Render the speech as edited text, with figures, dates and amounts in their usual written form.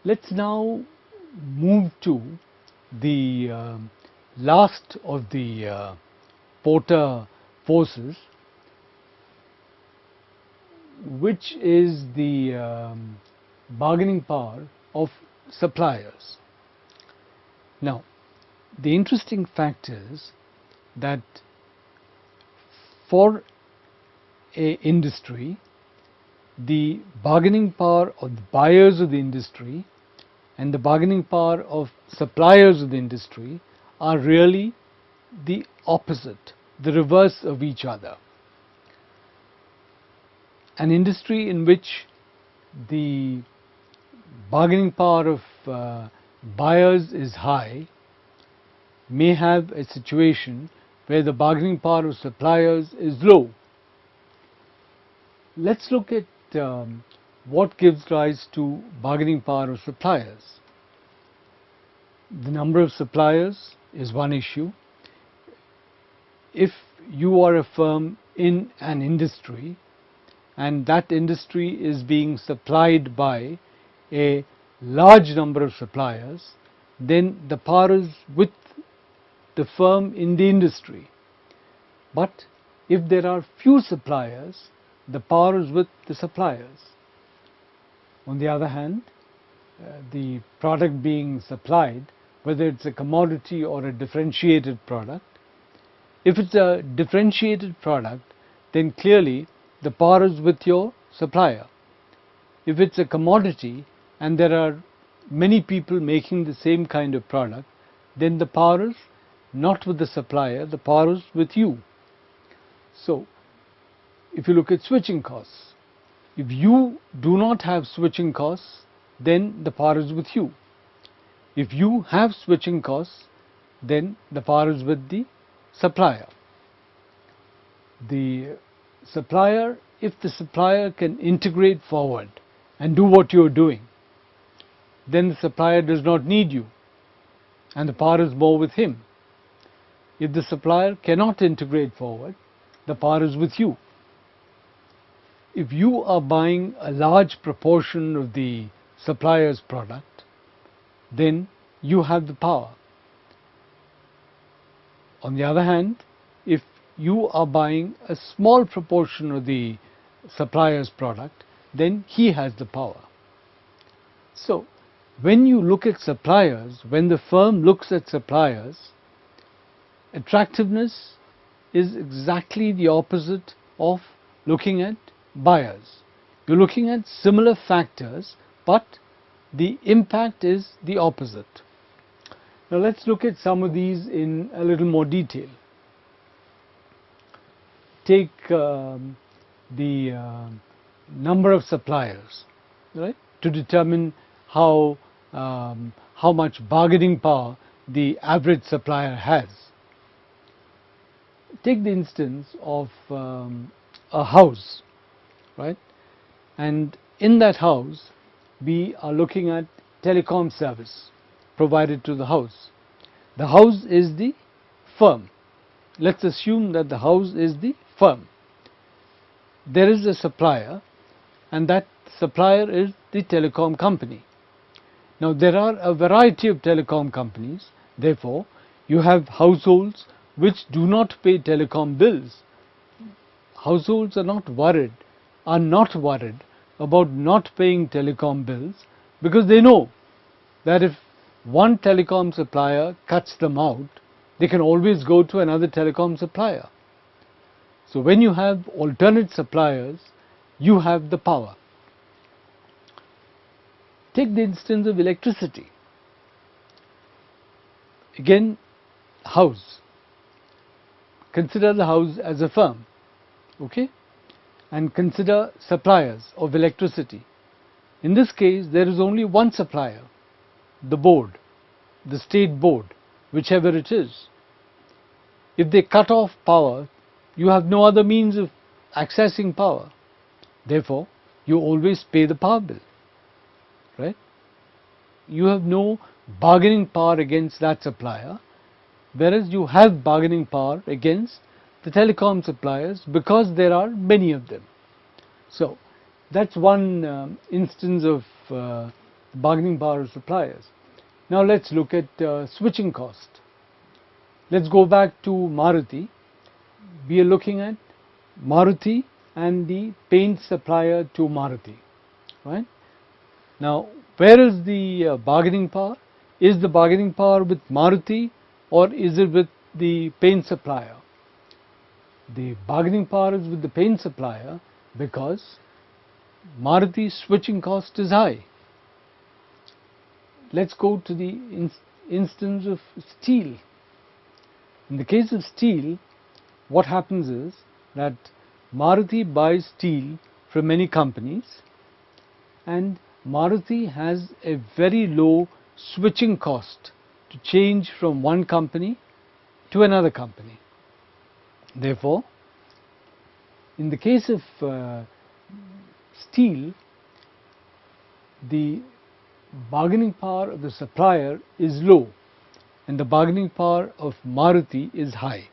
Let's now move to the last of the Porter forces, which is the bargaining power of suppliers. Now, the interesting fact is that for a industry, the bargaining power of the buyers of the industry and the bargaining power of suppliers of the industry are really the opposite, the reverse of each other. An industry in which the bargaining power of buyers is high may have a situation where the bargaining power of suppliers is low. Let's look at what gives rise to bargaining power of suppliers. The number of suppliers is one issue. If you are a firm in an industry and that industry is being supplied by a large number of suppliers, then the power is with the firm in the industry. But if there are few suppliers, the power is with the suppliers. On the other hand, the product being supplied, whether it's a commodity or a differentiated product, if it's a differentiated product, then clearly the power is with your supplier. If it's a commodity and there are many people making the same kind of product, then the power is not with the supplier, the power is with you. So, if you look at switching costs, if you do not have switching costs, then the power is with you. If you have switching costs, then the power is with the supplier. The supplier, if the supplier can integrate forward and do what you are doing, then the supplier does not need you and the power is more with him. If the supplier cannot integrate forward, the power is with you. If you are buying a large proportion of the supplier's product, then you have the power. On the other hand, if you are buying a small proportion of the supplier's product, then he has the power. So, when you look at suppliers, when the firm looks at suppliers, attractiveness is exactly the opposite of looking at buyers. You're looking at similar factors, but the impact is the opposite. Now let's look at some of these in a little more detail. Take the number of suppliers, right, to determine how much bargaining power the average supplier has. Take the instance of a house, right, and in that house we are looking at telecom service provided to the house. The house is the firm. Let's assume that the house is the firm. There is a supplier and that supplier is the telecom company. Now there are a variety of telecom companies, therefore you have households which do not pay telecom bills. Households are not worried about not paying telecom bills because they know that if one telecom supplier cuts them out, they can always go to another telecom supplier. So when you have alternate suppliers, you have the power. Take the instance of electricity. Again, house. Consider the house as a firm, okay? And consider suppliers of electricity. In this case, there is only one supplier, the board, the state board, whichever it is. If they cut off power, you have no other means of accessing power. Therefore, you always pay the power bill, right? You have no bargaining power against that supplier, whereas you have bargaining power against the telecom suppliers because there are many of them. So that's one instance of bargaining power of suppliers. Now let's look at switching cost. Let's go back to Maruti. We are looking at Maruti and the paint supplier to Maruti, right? Now, where is the bargaining power? Is the bargaining power with Maruti or is it with the paint supplier? The bargaining power is with the paint supplier because Maruti's switching cost is high. Let's go to the instance of steel. In the case of steel, what happens is that Maruti buys steel from many companies and Maruti has a very low switching cost to change from one company to another company. Therefore, in the case of steel, the bargaining power of the supplier is low and the bargaining power of Maruti is high.